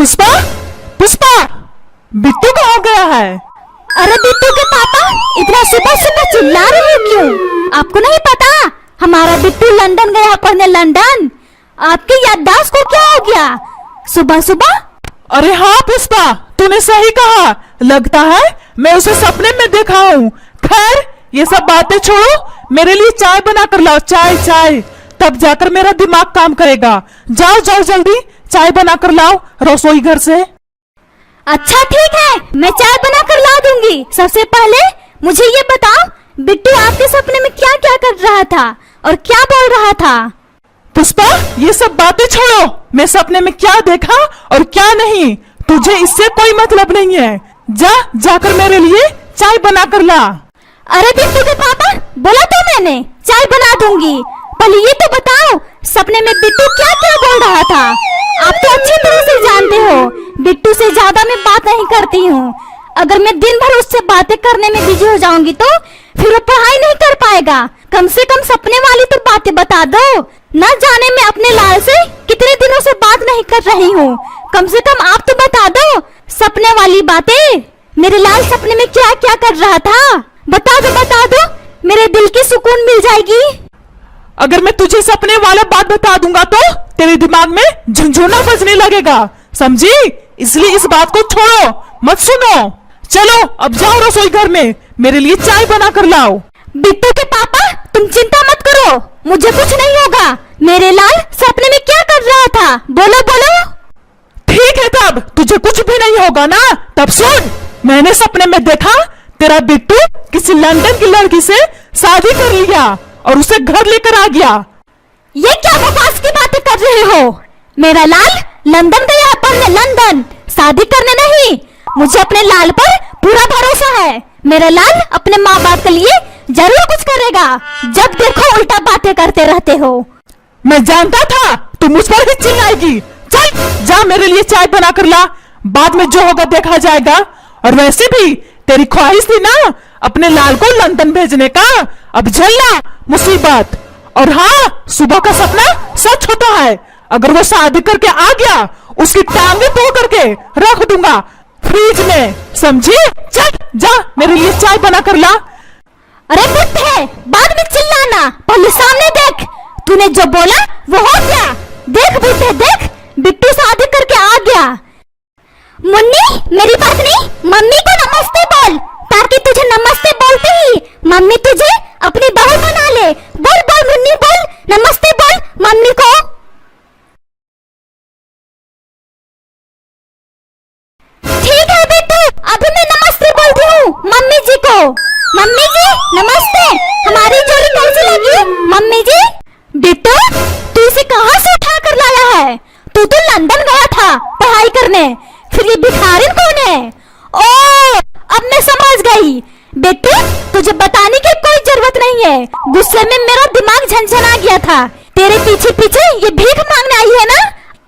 पुष्पा, पुष्पा, बिट्टू कहाँ गया है? अरे बिट्टू के पापा इतना सुबह सुबह चिल्ला रहे हो क्यों? आपको नहीं पता हमारा बिट्टू लंदन गया पढ़ने, लंदन। आपकी याददाश्त को क्या हो गया सुबह सुबह? अरे हाँ पुष्पा, तूने सही कहा। लगता है मैं उसे सपने में देखा हूँ। खैर ये सब बातें छोड़ो, मेरे लिए चाय बना कर लाओ, चाय चाय, तब जाकर मेरा दिमाग काम करेगा। जाओ जाओ जल्दी चाय बना कर लाओ रसोई घर से। अच्छा ठीक है, मैं चाय बना कर ला दूंगी। सबसे पहले मुझे ये बताओ, बिट्टू आपके सपने में क्या क्या कर रहा था और क्या बोल रहा था? पुष्पा ये सब बातें छोड़ो, मैं सपने में क्या देखा और क्या नहीं, तुझे इससे कोई मतलब नहीं है। जा जाकर मेरे लिए चाय बना कर ला। अरे बिट्टू के पापा, बोला तो मैंने चाय बना दूंगी। पहले ये तो बताओ सपने में बिट्टू क्या क्या बोल रहा था? आप तो अच्छी तरह से जानते हो बिट्टू से ज्यादा मैं बात नहीं करती हूँ। अगर मैं दिन भर उससे बातें करने में बिजी हो जाऊंगी तो फिर वो पढ़ाई नहीं कर पाएगा। कम से कम सपने वाली तो बातें बता दो। न जाने मैं अपने लाल से कितने दिनों से बात नहीं कर रही हूँ, कम से कम आप तो बता दो सपने वाली बातें। मेरे लाल सपने में क्या क्या कर रहा था बता दो, मेरे दिल की सुकून मिल जाएगी। अगर मैं तुझे सपने वाला बात बता दूंगा तो तेरे दिमाग में झुनझुना बजने लगेगा, समझी? इसलिए इस बात को छोड़ो, मत सुनो। चलो अब जाओ रसोई घर में, मेरे लिए चाय बना कर लाओ। बिट्टू के पापा तुम चिंता मत करो, मुझे कुछ नहीं होगा। मेरे लाल सपने में क्या कर रहा था बोलो बोलो। ठीक है तब तुझे कुछ भी नहीं होगा ना। तब सुन, मैंने सपने में देखा तेरा बिट्टू किसी लंदन की लड़की से शादी कर लिया और उसे घर लेकर आ गया। ये क्या बकवास की बातें कर रहे हो? मेरा लाल लंदन गया पढ़ने, लंदन, शादी करने नहीं। मुझे अपने लाल पर पूरा भरोसा है। मेरा लाल अपने माँ बाप के लिए जरूर कुछ करेगा। जब देखो उल्टा बातें करते रहते हो। मैं जानता था तुम मुझ पर ही चिल्लाएगी। चल जा मेरे लिए चाय बना कर ला, बाद में जो होगा देखा जाएगा। और वैसे भी तेरी ख्वाहिश थी ना अपने लाल को लंदन भेजने का, अब झेलना मुसीबत। और हाँ, सुबह का सपना सच होता है। अगर वो शादी करके आ गया उसकी टांगे तोड़ करके रख दूंगा फ्रिज में, समझी? चल जा मेरे लिए चाय बना कर ला। अरे बुड्ढे, बाद में चिल्लाना, पहले सामने देख। तूने जो बोला वो हो गया। देख बुड्ढे देख, बिट्टू शादी करके आ गया। मुन्नी मेरी पत्नी, मम्मी को नमस्ते बोल, ताकि तुझे नमस्ते बोलते ही मम्मी तुझे अपनी बहू बना ले। बोल बोल मुन्नी बोल, नमस्ते बोल मम्मी को। ठीक है बिट्टू, अभी मैं नमस्ते बोलती हूँ मम्मी जी को। मम्मी जी नमस्ते, हमारी जोड़ी कैसी लगी मम्मी जी? बिट्टू तू इसे कहाँ से उठा कर लाया है? तू तो लंदन गया था पढ़ाई करने, फिर ये भिखारिन कौन है? ओ अब मैं समझ गई। बिट्टू तुझे बताने की कोई जरूरत नहीं है, गुस्से में मेरा दिमाग झंझना गया था। तेरे पीछे पीछे ये भीख मांगने आई है ना,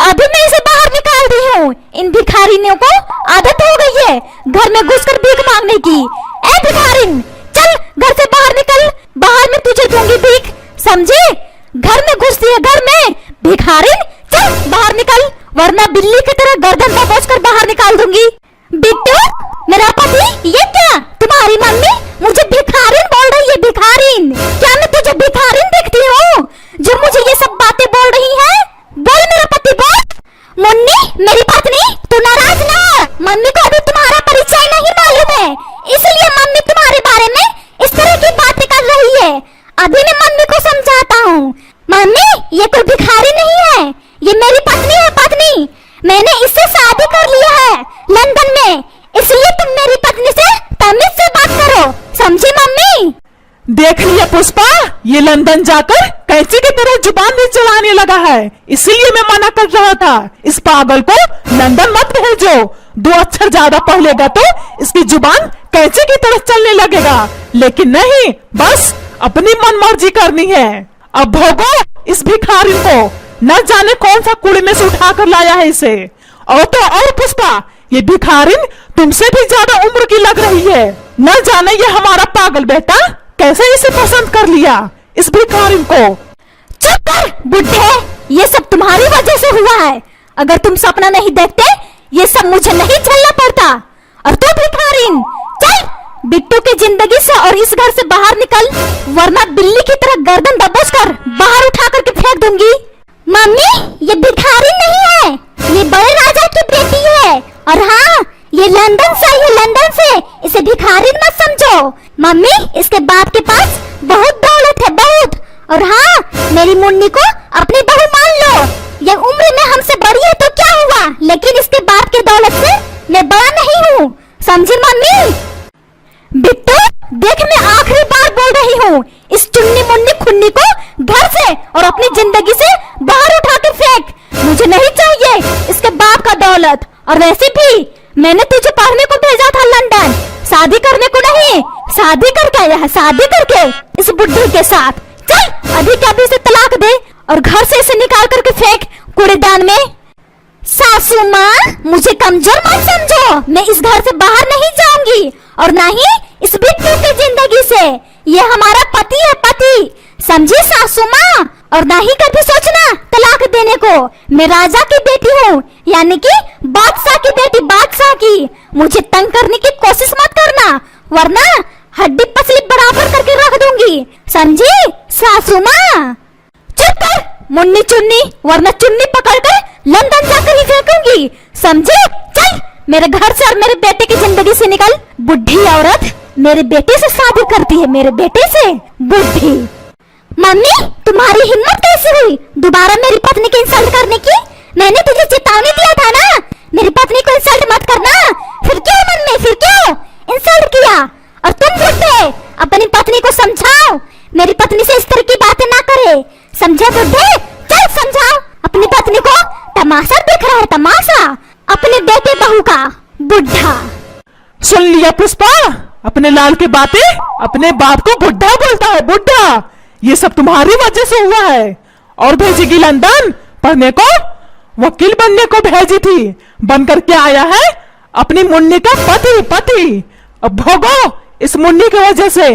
अभी मैं इसे बाहर निकाल दी हूँ। इन भिखारिनों को आदत हो गई है घर में घुसकर भीख मांगने की। ए भिखारिन चल घर से बाहर निकल, बाहर में तुझे दूंगी भीख, समझे? घर में घुसती है घर में भिखारिन, चल बाहर निकल, वरना बिल्ली की तरह गर्दन दबोच कर बाहर निकाल दूंगी। बिट्टू मेरा पति, ये क्या तुम्हारी मम्मी मुझे भिखारिन बोल रही है? भिखारिन? क्या मैं तुझे भिखारिन दिखती हूँ जो मुझे ये सब बातें बोल रही है? बोल मेरा पति बोल। मुन्नी मेरी पत्नी, तू नाराज ना हो, मम्मी को अभी तुम्हारा परिचय नहीं मालूम है, इसलिए मम्मी तुम्हारे बारे में इस तरह की बातें कर रही है। अभी मैं मम्मी को समझाता हूँ। मम्मी ये कोई भिखारी नहीं है, ये मेरी पत्नी है, पत्नी। मैंने इससे शादी कर लिया है लंदन में, इसलिए तुम मेरी पत्नी से तमीज से बात करो, समझी मम्मी? देख लिया पुष्पा, ये लंदन जाकर कैंची की तरह जुबान भी चलाने लगा है, इसीलिए मैं मना कर रहा था इस पागल को लंदन मत भेजो। 2 अक्षर ज्यादा पढ़ लेगा तो इसकी जुबान कैंची की तरह चलने लगेगा, लेकिन नहीं, बस अपनी मनमर्जी करनी है। अब भोगो इस भिखारी को, न जाने कौन सा कूड़े में से उठा कर लाया है इसे। और तो और पुष्पा, ये भिखारिन तुमसे भी ज्यादा उम्र की लग रही है। न जाने ये हमारा पागल बेटा कैसे इसे पसंद कर लिया, इस भिखारिन को। चुप कर बुड्ढे, ये सब तुम्हारी वजह से हुआ है। अगर तुम सपना नहीं देखते ये सब मुझे नहीं झेलना पड़ता। और तू भिखारिन, चल बिट्टू की जिंदगी से और इस घर से बाहर निकल, वरना बिल्ली की तरह गर्दन दबोच कर बाहर उठा करके फेंक दूंगी। मम्मी, ये भिखारिन नहीं है, ये बड़े राजा की बेटी है। और हाँ, ये लंदन से, इसे भिखारिन मत समझो। मम्मी, इसके बाप के पास बहुत दौलत है, बहुत। और हाँ, मेरी मुन्नी को अपनी बहू मान लो। ये उम्र में हमसे बड़ी है तो क्या हुआ, लेकिन इसके बाप के दौलत से मैं बड़ा नहीं हूँ, समझी मम्मी? बिट्टू, देख मैं आखिरी बार बोल रही हूँ, इस चुन्नी मुन्नी खुन्नी को घर से और अपनी जिंदगी से बाहर उठा के फेंक। मुझे नहीं चाहिए इसके बाप का दौलत। और वैसे भी मैंने तुझे पढ़ने को भेजा था लंदन, शादी करने को नहीं। शादी करके आया है, शादी करके इस बुड्ढे के साथ। चल अभी के अभी से तलाक दे और घर से इसे निकाल करके फेंक कूड़ेदान में। सासू माँ, मुझे कमजोर मत समझो, मैं इस घर से बाहर नहीं जाऊंगी और ना ही इस बिट्टू की जिंदगी से। ये हमारा पति है, पति, समझी सासू माँ? और ना ही कभी सोचना तलाक देने को। मैं राजा की बेटी हूँ, यानी कि बादशाह की बेटी, बादशाह की। मुझे तंग करने की कोशिश मत करना, वरना हड्डी पसली बराबर करके रख दूंगी, समझी सासू माँ? चुप कर मुन्नी चुन्नी, वरना चुन्नी पकड़ कर लंदन जाकर ही फेंकूंगी, समझे? चल मेरे घर से और मेरे बेटे की जिंदगी से निकल। बुढ़ी औरत मेरे बेटे से शादी करती है, मेरे बेटे से, बुढ़ी। मम्मी, तुम्हारी हिम्मत कैसे हुई दोबारा मेरी पत्नी की इंसल्ट करने की? मैंने तुझे चेतावनी दिया था ना, मेरी पत्नी को इंसल्ट मत करना। फिर क्यों मम्मी, फिर क्यों इंसल्ट किया? और तुम बुढ़े, अपनी पत्नी को समझाओ, मेरी पत्नी से इस तरह की बातें ना करे, समझे बुढ़े? चल समझाओ अपनी पत्नी को, तमाशा दिख रहा है, तमाशा अपने बेटे बहू का, बुढ़ा। सुन लिया पुष्पा, अपने लाल की बातें, अपने बाप को बुढ़ा बोलता है, बुढ़ा। ये सब तुम्हारी वजह से हुआ है। और भेजेगी लंदन पढ़ने को, वकील बनने को भेजी थी, बन करके आया है अपनी मुन्नी का पति, पति। अब भोगो इस मुन्नी की वजह से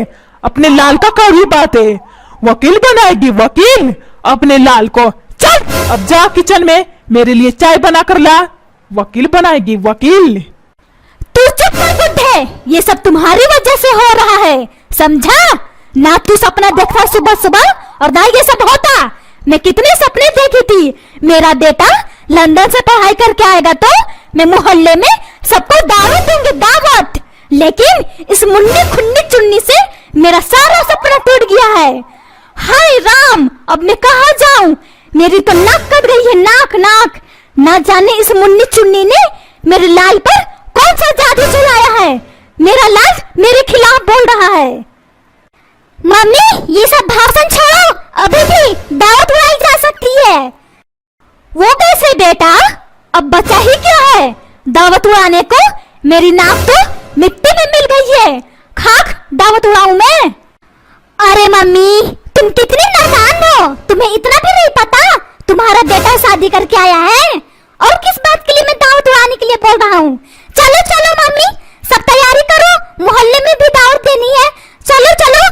अपने लाल का कड़वी बातें। वकील बनाएगी, वकील, अपने लाल को। चल अब जा किचन में मेरे लिए चाय बना कर ला, वकील बनाएगी, वकील। तू चुप कर बुढ़े, ये सब तुम्हारी वजह से हो रहा है, समझा? ना तू सपना देखता सुबह सुबह और ना ये सब होता। मैं कितने सपने देखी थी, मेरा बेटा लंदन से पढ़ाई करके आएगा तो मैं मोहल्ले में सबको दावत दूंगी, दावत। लेकिन इस मुन्नी खुन्नी चुन्नी से मेरा सारा सपना टूट गया है। हाय राम, अब मैं कहाँ जाऊं? मेरी तो नाक कट गई है, नाक, नाक। ना जाने इस मुन्नी चुन्नी ने मेरे लाल पर कौन सा जादू चलाया है, मेरा लाल मेरे खिलाफ बोल रहा है। मम्मी, ये सब भाषण छोड़ो, अभी भी दावत उड़ाई जा सकती है। वो कैसे बेटा, अब बचा ही क्या है दावत उड़ाने को? मेरी नाक तो मिट्टी में मिल गई है, खाक दावत उड़ाऊं मैं? अरे मम्मी, तुम कितनी नादान हो, तुम्हें इतना भी नहीं पता तुम्हारा बेटा शादी करके आया है? और किस बात के लिए मैं दावत उड़ाने के लिए बोल रहा हूँ? चलो चलो मम्मी, सब तैयारी करो, मोहल्ले में भी दावत देनी है, चलो चलो।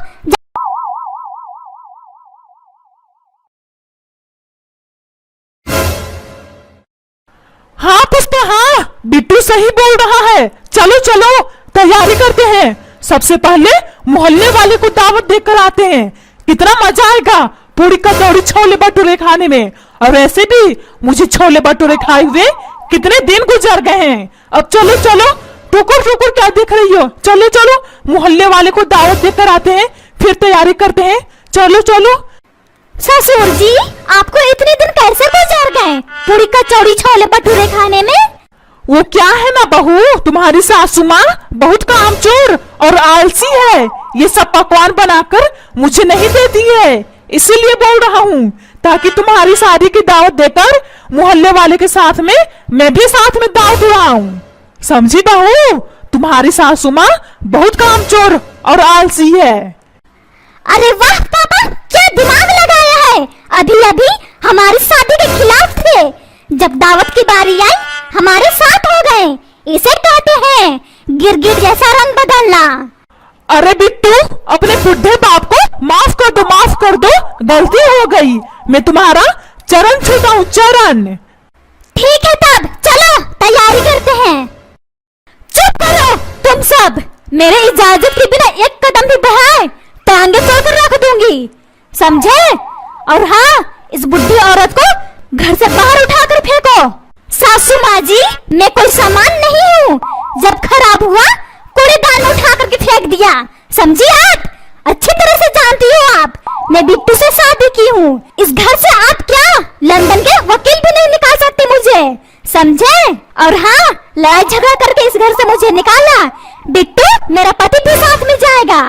हाँ पुष्पा, हाँ बिट्टू सही बोल रहा है, चलो चलो तैयारी करते हैं। सबसे पहले मोहल्ले वाले को दावत देकर आते हैं, कितना मजा आएगा पूरी कचौड़ी छोले भटूरे खाने में। और वैसे भी मुझे छोले भटूरे खाए हुए कितने दिन गुजर गए हैं। अब चलो चलो, टुकुर टुकुर क्या देख रही हो, चलो चलो मोहल्ले वाले को दावत देकर आते हैं, फिर तैयारी करते हैं, चलो चलो। ससुर जी, आपको इतने दिन कैसे गुजर गए पूरी कचौड़ी छोले भटूरे खाने में? वो क्या है ना बहू, तुम्हारी सासू माँ बहुत कामचोर और आलसी है, ये सब पकवान बनाकर मुझे नहीं देती है, इसीलिए बोल रहा हूँ, ताकि तुम्हारी शादी की दावत देकर मोहल्ले वाले के साथ में मैं भी साथ में दावत उड़ाऊं, समझी बहू? तुम्हारी सासू माँ बहुत कामचोर और आलसी है। अरे वाह पापा, क्या दिमाग लगाया है, अभी अभी हमारी शादी के खिलाफ थे, जब दावत की बारी आई हमारे साथ हो गए, इसे कहते हैं गिरगिट जैसा रंग बदलना। अरे बिट्टू, अपने बुढ़े बाप को माफ कर दो, माफ कर दो, गलती हो गई, मैं तुम्हारा चरण छूता हूँ, चरण। ठीक है तब चलो तैयारी करते मेरे इजाजत के बिना एक कदम भी बढ़ाए टांगे तोड़कर रख दूंगी, समझे? और हाँ, इस बुढ़ी औरत को घर से बाहर उठाकर फेंको। सासू माँ जी, मैं कोई सामान नहीं हूँ, जब खराब हुआ कूड़ेदान में उठा करके फेंक दिया, समझी आप? अच्छी तरह से जानती हो आप, मैं बिट्टू से शादी की हूँ। इस घर से आप क्या लंदन के वकील भी नहीं निकाल सकते मुझे, समझे? और हाँ, लड़ाई झगड़ा करके इस घर से मुझे निकाला, बिट्टू मेरा पति भी साथ में जाएगा।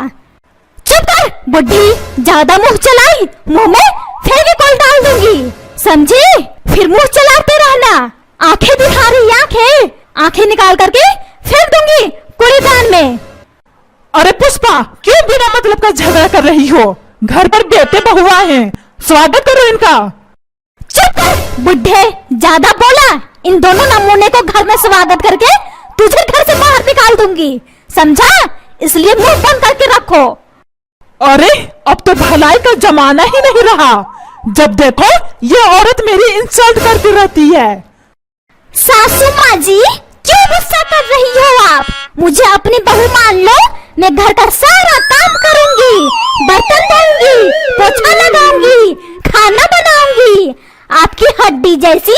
चुप कर बुढ़ी, ज्यादा मुंह चलाई, मुंह में फेविकोल डाल दूंगी, समझी? फिर मुंह चलाते रहना। आंखें दिखा रही, आंखें निकाल करके फेंक दूंगी कूड़ेदान में। अरे पुष्पा, क्यों बिना मतलब का झगड़ा कर रही हो? घर पर बेटे बहुआ हैं, स्वागत करो इनका। चुप कर बुढ़े, ज्यादा बोला, इन दोनों नमूने को घर में स्वागत करके तुझे घर से बाहर निकाल दूंगी, समझा? इसलिए मुंह बंद करके रखो। अरे अब तो भलाई का जमाना ही नहीं रहा, जब देखो ये औरत मेरी इंसल्ट करती रहती है। सासू माँ जी, क्यों गुस्सा कर रही हो आप? मुझे अपनी बहू मान लो, मैं घर का सारा काम करूंगी, बर्तन धोऊंगी, पोछा लगाऊंगी, खाना बनाऊंगी, आपकी हड्डी जैसी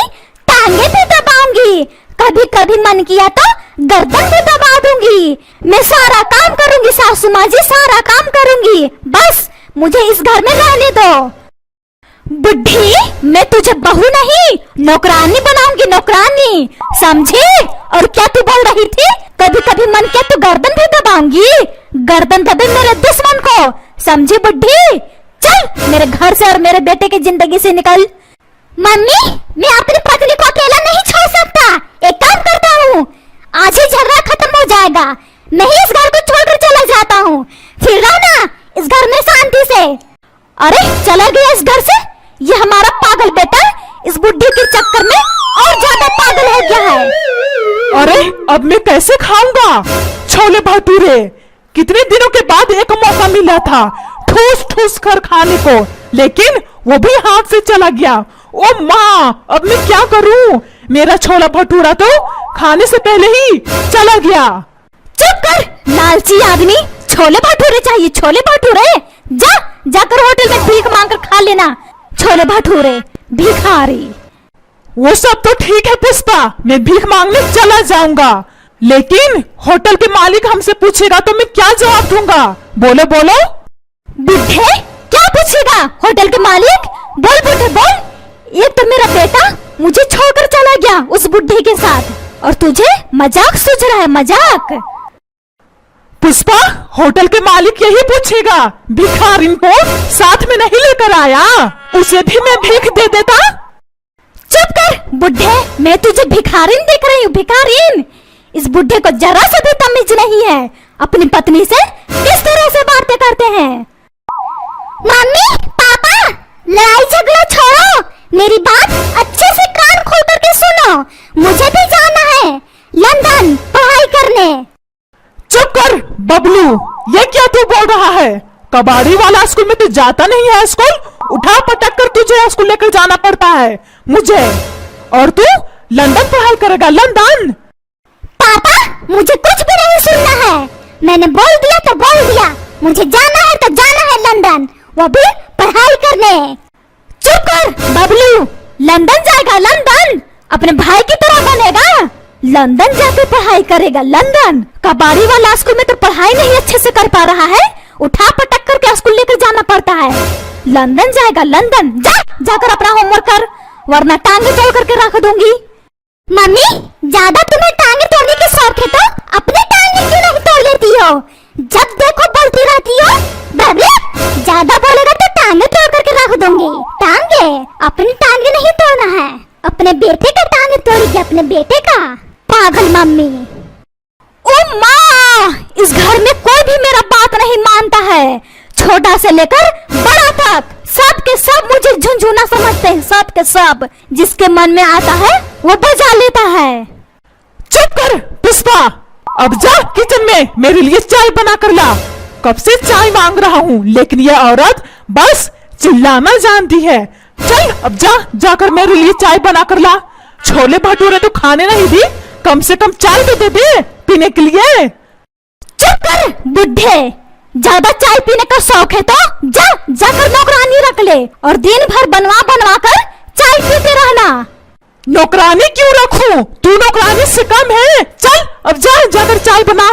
टांगे भी दबाऊंगी, कभी कभी मन किया तो गर्दन भी दबा दूंगी। मैं सारा काम करूंगी सासू माँ जी, सारा काम करूंगी, बस मुझे इस घर में रहने दो। बुढ़ी, मैं तुझे बहू नहीं नौकरानी बनाऊंगी, नौकरानी, समझी? और क्या तू बोल रही थी? कभी कभी मन किया तो गर्दन भी दबाऊंगी, गर्दन दबे मेरे दुश्मन को, समझी बुढ़ी? चल मेरे घर से और मेरे बेटे की जिंदगी से निकल। मम्मी, मैं अपनी पत्नी को अकेला नहीं छोड़ सकता, एक काम करता हूँ, आज ही झगड़ा खत्म हो जाएगा, मैं ही इस घर को छोड़कर चला जाता हूँ, फिर रहना इस घर में शांति से। अरे चला गया इस घर से, ये हमारा पागल बेटा इस बुढ़ी के चक्कर में और ज्यादा पागल हो गया है। अरे अब मैं कैसे खाऊंगा छोले भटूरे? कितने दिनों के बाद एक मौका मिला था ठूस ठूस कर खाने को, लेकिन वो भी हाथ से चला गया। ओ माँ, अब मैं क्या करूं? मेरा छोला भटूरा तो खाने से पहले ही चला गया। चुप कर लालची आदमी, छोले भटूरे चाहिए, छोले भटूरे, जा जाकर होटल में भीख मांग कर खा लेना छोले भटूरे, भिखारी। वो सब तो ठीक है पुष्पा, मैं भीख मांगने चला जाऊंगा, लेकिन होटल के मालिक हमसे पूछेगा तो मैं क्या जवाब दूंगा? बोलो बोलो। बुढ़े, क्या पूछेगा होटल के मालिक? बोल बुढ़े बोल। एक तो मेरा बेटा मुझे छोड़कर चला गया उस बुढ़े के साथ, और तुझे मजाक सूझ रहा है, मजाक? पुष्पा, होटल के मालिक यही पूछेगा, भिखारिन को साथ में नहीं लेकर आया, उसे भी मैं भीख दे देता। चुप कर बुढ़े, मैं तुझे भिखारिन देख रही हूँ, भिखारिन। इस बुढ़े को जरा सा भी तमीज नहीं है, अपनी पत्नी से किस तरह से बातें करते हैं। मम्मी, पापा, लड़ाई झगड़ा छोड़ो, मेरी बात अच्छे से कान खोल करके सुनो, मुझे भी जाना है लंदन पढ़ाई करने। चुप कर बबलू, ये क्या तू बोल रहा है? कबाड़ी वाला स्कूल में तू जाता नहीं है, स्कूल उठा पटक कर तुझे स्कूल लेकर जाना पड़ता है मुझे, और तू लंदन पढ़ाई करेगा, लंदन? पापा, मुझे कुछ भी नहीं सुनना है, मैंने बोल दिया तो बोल दिया, मुझे जाना है तो जाना है लंदन, वो भी पढ़ाई करने। चुप कर बबलू, लंदन जाएगा, लंदन अपने भाई की तरह बनेगा, लंदन जाके पढ़ाई करेगा, लंदन। कबाड़ी वाला स्कूल में तो पढ़ाई नहीं अच्छे से कर पा रहा है, उठा पटक करके स्कूल लेकर जाना पड़ता है, लंदन जाएगा, लंदन। जा जाकर अपना होमवर्क कर, वरना टांगे तोड़ करके रख दूंगी। मम्मी, ज्यादा तुम्हें टांगे तोड़ने की शौक है तो अपनी टांगे क्यों नहीं तोड़ लेती हो? जब देखो बोलती रहती हो, बबलू ज्यादा बोलेगा तो टांगे तोड़ करके रख दूंगी। टांगे, अपनी टांगे नहीं तोड़ना है, अपने बेटे का टांगे तोड़ेगी, अपने बेटे का। पागल मम्मी। ओ माँ, इस घर में कोई भी मेरा बात नहीं मानता है, छोटा से लेकर बड़ा तक, सब के सब मुझे झुनझुना समझते हैं, सब के सब, जिसके मन में आता है वो बजा लेता है। चुप कर पुष्पा, अब जा किचन में मेरे लिए चाय बना कर ला, कब से चाय मांग रहा हूँ, लेकिन यह औरत बस चिल्लाना जानती है। चल अब जा, जाकर मेरे लिए चाय बना कर ला, छोले भटूरे तो खाने नहीं दी, कम से कम चाय तो दे दे पीने के लिए। चुप कर बुढ़े, ज्यादा चाय पीने का शौक है तो जाकर नौकरानी रख ले और दिन भर बनवा बनवा कर चाय पीते रहना। नौकरानी क्यों रखूं? तू नौकरानी से कम है? चल अब जा, जाकर चाय बना।